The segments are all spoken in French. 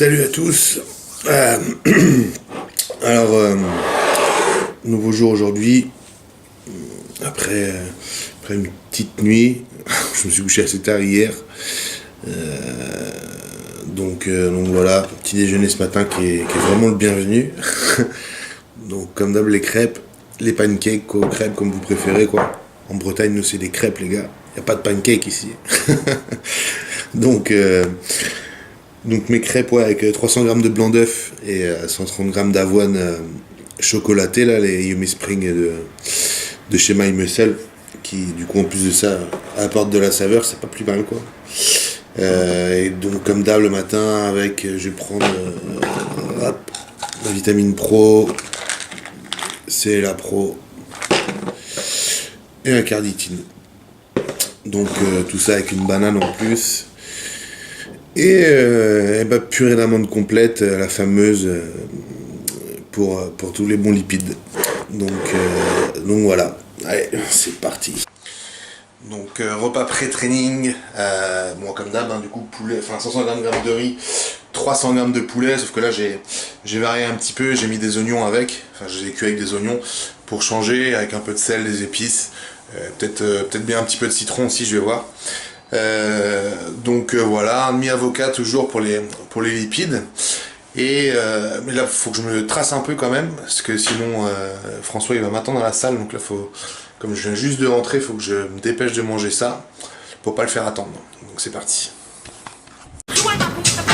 Salut à tous. Nouveau jour aujourd'hui. Après une petite nuit, je me suis couché assez tard hier. Donc voilà, petit déjeuner ce matin qui est vraiment le bienvenu. Donc comme d'hab, les crêpes, les pancakes, crêpes comme vous préférez quoi. En Bretagne, nous c'est des crêpes les gars. Il n'y a pas de pancakes ici. Donc mes crêpes avec 300 grammes de blanc d'œuf et 130 grammes d'avoine chocolatée, là, les Yummy Spring de chez My Muscle, qui du coup en plus de ça apportent de la saveur, c'est pas plus mal quoi. Et donc comme d'hab le matin je vais prendre la vitamine Pro, c'est la Pro et un carnitine. Donc tout ça avec une banane en plus. Et purée d'amande complète, la fameuse pour tous les bons lipides. Donc voilà, allez, c'est parti. Donc repas pré-training, comme d'hab, du coup poulet, 500 grammes de riz, 300 grammes de poulet, sauf que là j'ai varié un petit peu, j'ai mis des oignons avec, je les ai cuits avec des oignons pour changer, avec un peu de sel, des épices, peut-être bien un petit peu de citron aussi, je vais voir. Voilà, un demi-avocat toujours pour les lipides. Mais là faut que je me trace un peu quand même, parce que sinon François il va m'attendre à la salle, donc là comme je viens juste de rentrer, il faut que je me dépêche de manger ça pour pas le faire attendre. Donc c'est parti.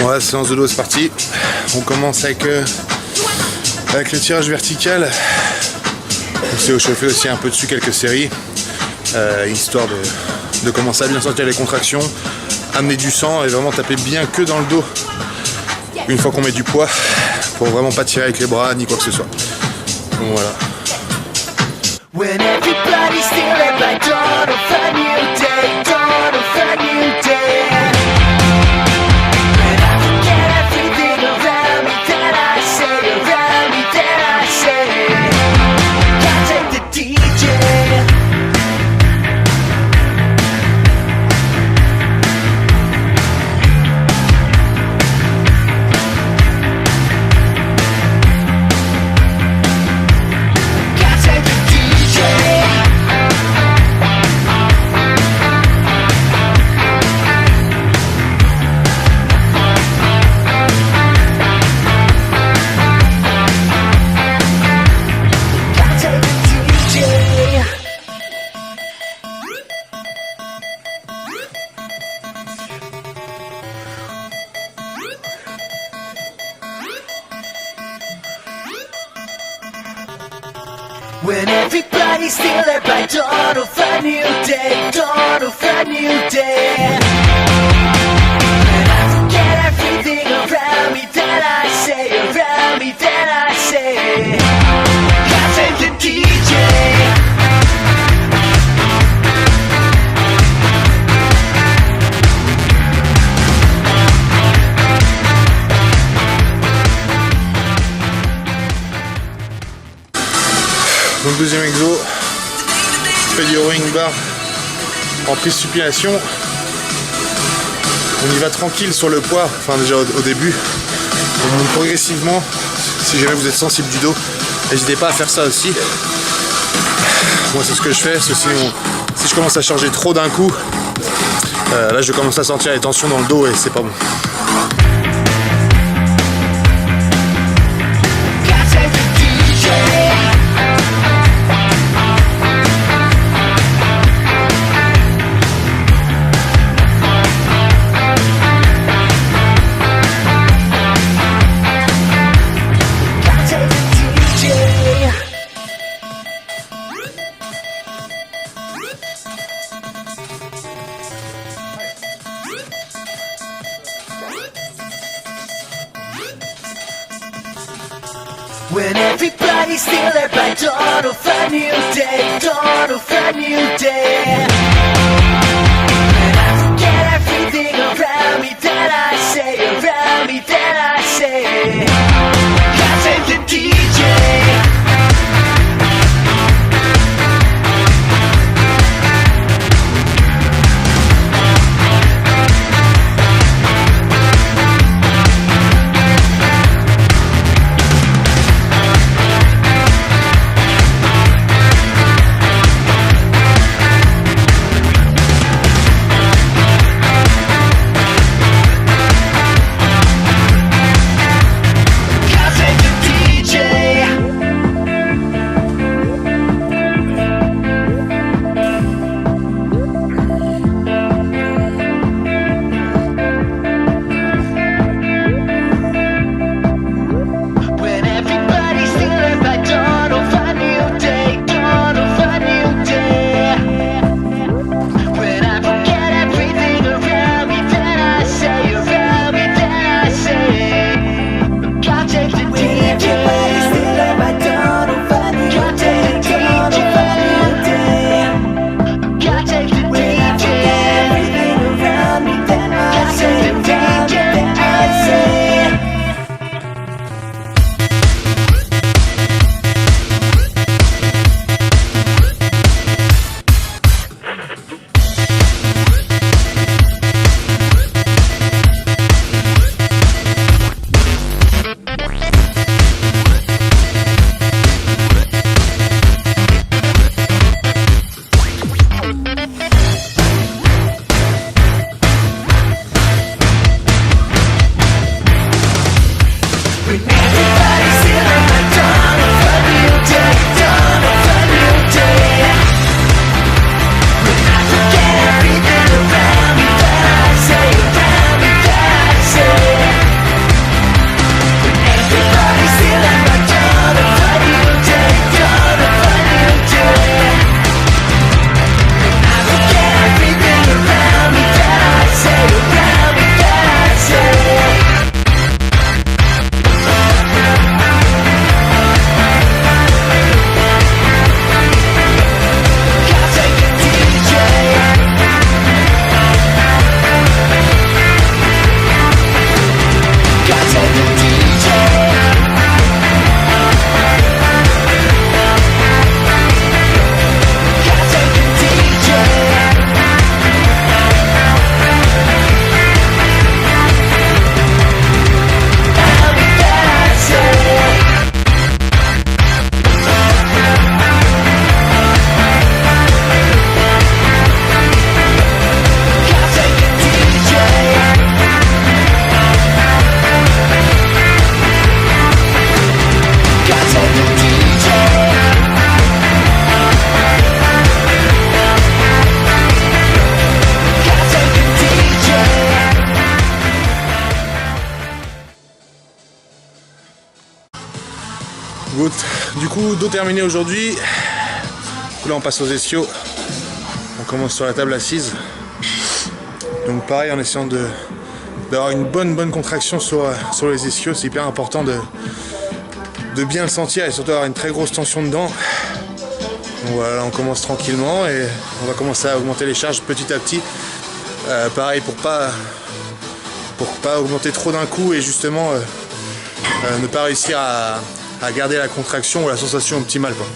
Voilà, séance de dos, c'est parti. On commence avec le tirage vertical. On s'est chauffé aussi un peu dessus quelques séries, histoire de commencer à bien sentir les contractions, amener du sang et vraiment taper bien que dans le dos une fois qu'on met du poids, pour vraiment pas tirer avec les bras ni quoi que ce soit. Donc voilà. When everybody's stealing by dawn of a new day, dawn of a new day. When I forget everything around me that I say, around me that I say. Can't take the DJ. When everybody's still there by dawn of a new day, dawn of a new day. When I forget everything around me that I say, around me that I say. Can't take the DJ. Donc deuxième exo, je fais du rowing bar en prise supination. On y va tranquille sur le poids, déjà au début. On monte progressivement. Si jamais vous êtes sensible du dos, n'hésitez pas à faire ça aussi. Moi c'est ce que je fais, parce que sinon, si je commence à charger trop d'un coup, là je commence à sentir les tensions dans le dos et c'est pas bon. When everybody's still there by dawn of a new day, dawn of a new day. When I forget everything around me that I say, around me that I say. Can't take the DJ. Du coup, dos terminé aujourd'hui. Là on passe aux ischios. On commence sur la table assise. Donc pareil, en essayant d'avoir une bonne contraction sur les ischios. C'est hyper important de bien le sentir et surtout avoir une très grosse tension dedans. Donc voilà, on commence tranquillement et on va commencer à augmenter les charges petit à petit. Pareil pour pas augmenter trop d'un coup et justement ne pas réussir à garder la contraction ou la sensation optimale, quoi.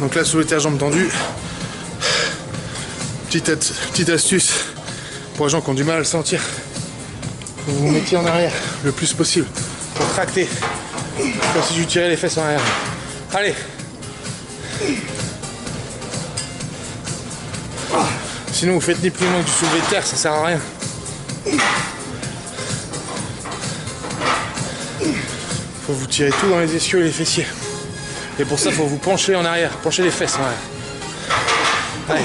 Donc là, sous les terres, jambes tendues. Petite astuce pour les gens qui ont du mal à le sentir. Vous vous mettez en arrière le plus possible pour tracter. Comme si je tirais les fesses en arrière. Allez. Sinon, vous faites ni plus ni moins que du soulevé de terre, ça sert à rien. Faut vous tirer tout dans les ischios et les fessiers. Et pour ça, il faut vous pencher en arrière, pencher les fesses en arrière. Allez.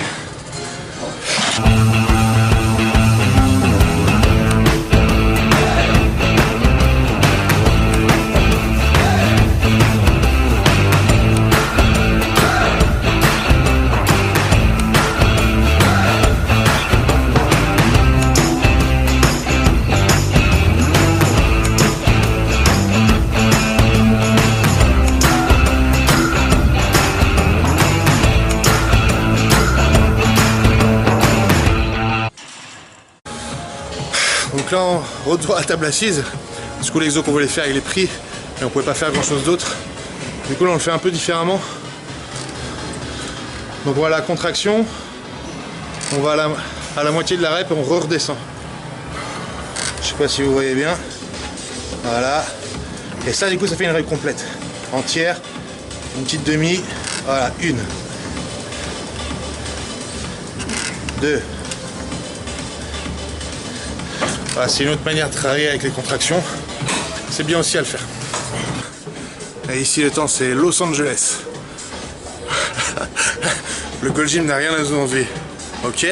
Donc là, on retourne à la table assise. Du coup, l'exo qu'on voulait faire, il est pris et on pouvait pas faire grand chose d'autre. Du coup, là, on le fait un peu différemment. Donc voilà, contraction. On va à la moitié de la rep et on redescend. Je sais pas si vous voyez bien. Voilà. Et ça, du coup, ça fait une rep complète. Entière, une petite demi. Voilà, une. Deux. Voilà, c'est une autre manière de travailler avec les contractions. C'est bien aussi à le faire. Et ici, le temps, c'est Los Angeles. Le Gold Gym n'a rien à nous envier. Ok.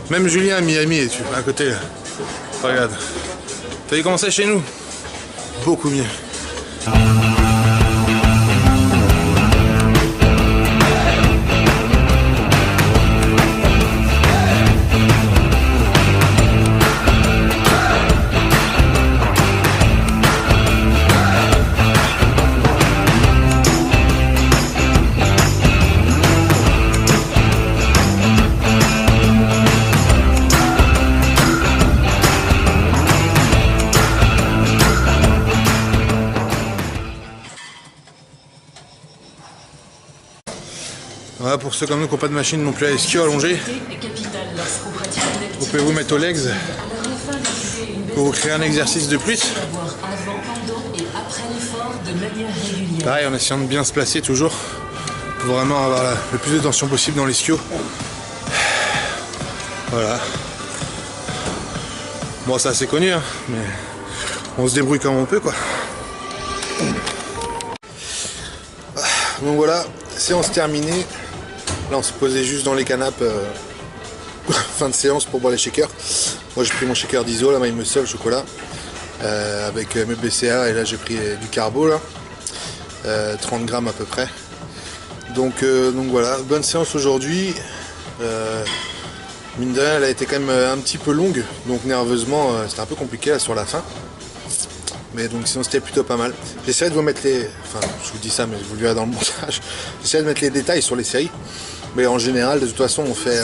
Même Julien à Miami est à côté. Là. Regarde. T'as vu comment c'est chez nous? Beaucoup mieux. Voilà, pour ceux comme nous qui n'ont pas de machine non plus à ischio allongé, vous pouvez vous mettre aux legs pour vous créer un exercice de plus. Pareil, en essayant de bien se placer toujours pour vraiment avoir le plus de tension possible dans l'ischio. Voilà. Bon, c'est assez connu, hein, mais on se débrouille comme on peut, quoi. Donc voilà, séance terminée. Là, on s'est posé juste dans les canapes. Fin de séance pour boire les shakers. Moi, j'ai pris mon shaker d'ISO, la My Muscle chocolat, avec mes BCA. Et là, j'ai pris du carbo, là, 30 grammes à peu près. Donc voilà, bonne séance aujourd'hui. Mine de rien, elle a été quand même un petit peu longue, donc nerveusement, c'était un peu compliqué là, sur la fin. Mais donc sinon c'était plutôt pas mal. J'essaierai de vous mettre les... Enfin, je vous dis ça, mais vous le verrez dans le montage. J'essaierai de mettre les détails sur les séries. Mais en général, de toute façon, on fait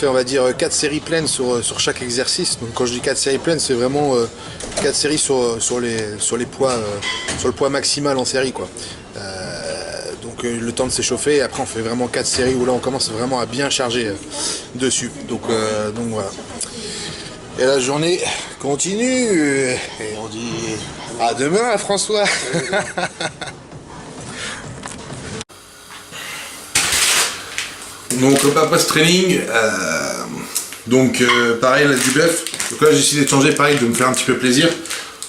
on va dire 4 séries pleines sur chaque exercice. Donc quand je dis 4 séries pleines, c'est vraiment 4 séries sur les poids, sur le poids maximal en série, quoi. Donc le temps de s'échauffer. Et après on fait vraiment 4 séries où là on commence vraiment à bien charger dessus. Donc voilà. Et la journée continue. Et on dit à demain François. Donc après ce training, pareil là du bœuf. Donc là j'ai décidé de changer, pareil, de me faire un petit peu plaisir.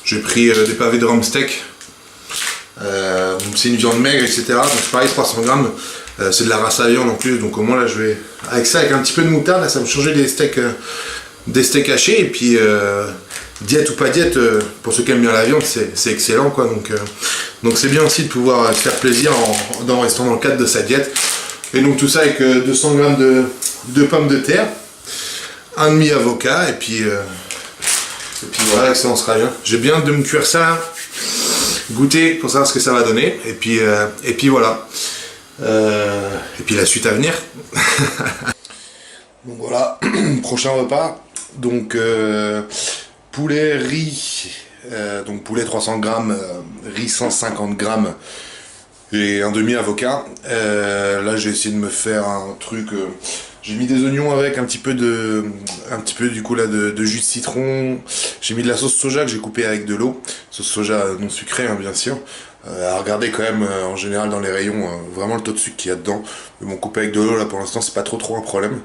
J'ai pris des pavés de rhum steak. C'est une viande maigre, etc. Donc c'est pareil, 300 grammes. C'est de la race à viande en plus, donc au moins là je vais avec ça, avec un petit peu de moutarde, là, ça va me changer des steaks hachés. Et puis diète ou pas diète, pour ceux qui aiment bien la viande, c'est excellent quoi. Donc c'est bien aussi de pouvoir se faire plaisir en restant dans le cadre de sa diète. Et donc tout ça avec 200 grammes de pommes de terre, un demi avocat, et puis voilà, ça on sera bien. J'ai bien de me cuire ça, goûter pour savoir ce que ça va donner, et puis voilà. Et puis la suite à venir. Donc voilà, prochain repas. Donc poulet, riz, donc poulet 300 grammes, riz 150 grammes. Et un demi avocat. Là j'ai essayé de me faire un truc. J'ai mis des oignons avec un petit peu du coup là de jus de citron. J'ai mis de la sauce soja que j'ai coupée avec de l'eau. Sauce soja non sucrée hein, bien sûr. À regarder quand même en général dans les rayons vraiment le taux de sucre qu'il y a dedans. Mais bon, coupé avec de l'eau là pour l'instant c'est pas trop un problème.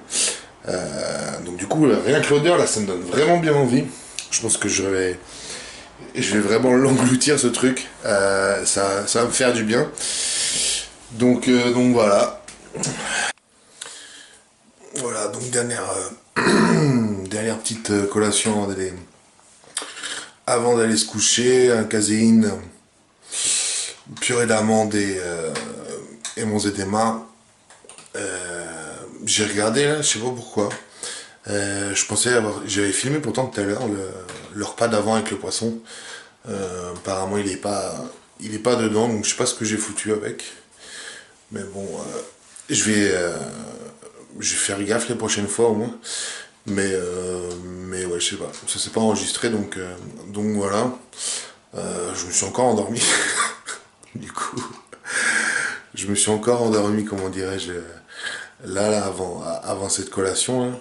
Donc du coup rien que l'odeur là ça me donne vraiment bien envie. Je pense que je vais vraiment l'engloutir ce truc, ça va me faire du bien. Donc voilà. Voilà, donc dernière petite collation avant d'aller se coucher, un caséine, purée d'amandes et mon zétéma. J'ai regardé là, je sais pas pourquoi. Je pensais j'avais filmé pourtant tout à l'heure le repas d'avant avec le poisson. Apparemment il est pas dedans, donc je sais pas ce que j'ai foutu avec. Mais bon, je vais faire gaffe les prochaines fois au moins. Mais ouais, je sais pas. Ça s'est pas enregistré, donc voilà. Je me suis encore endormi. Du coup, je me suis encore endormi, comment dirais-je, là avant cette collation là.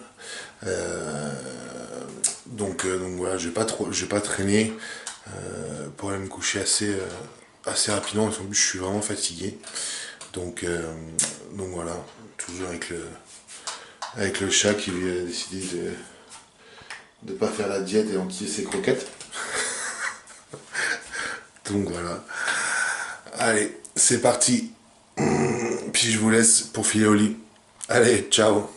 Donc voilà, je vais pas traîner pour aller me coucher assez rapidement, parce qu'en plus je suis vraiment fatigué. Donc voilà, toujours avec le chat qui lui a décidé de pas faire la diète et entier ses croquettes. Donc voilà. Allez, c'est parti. Puis je vous laisse pour filer au lit. Allez, ciao.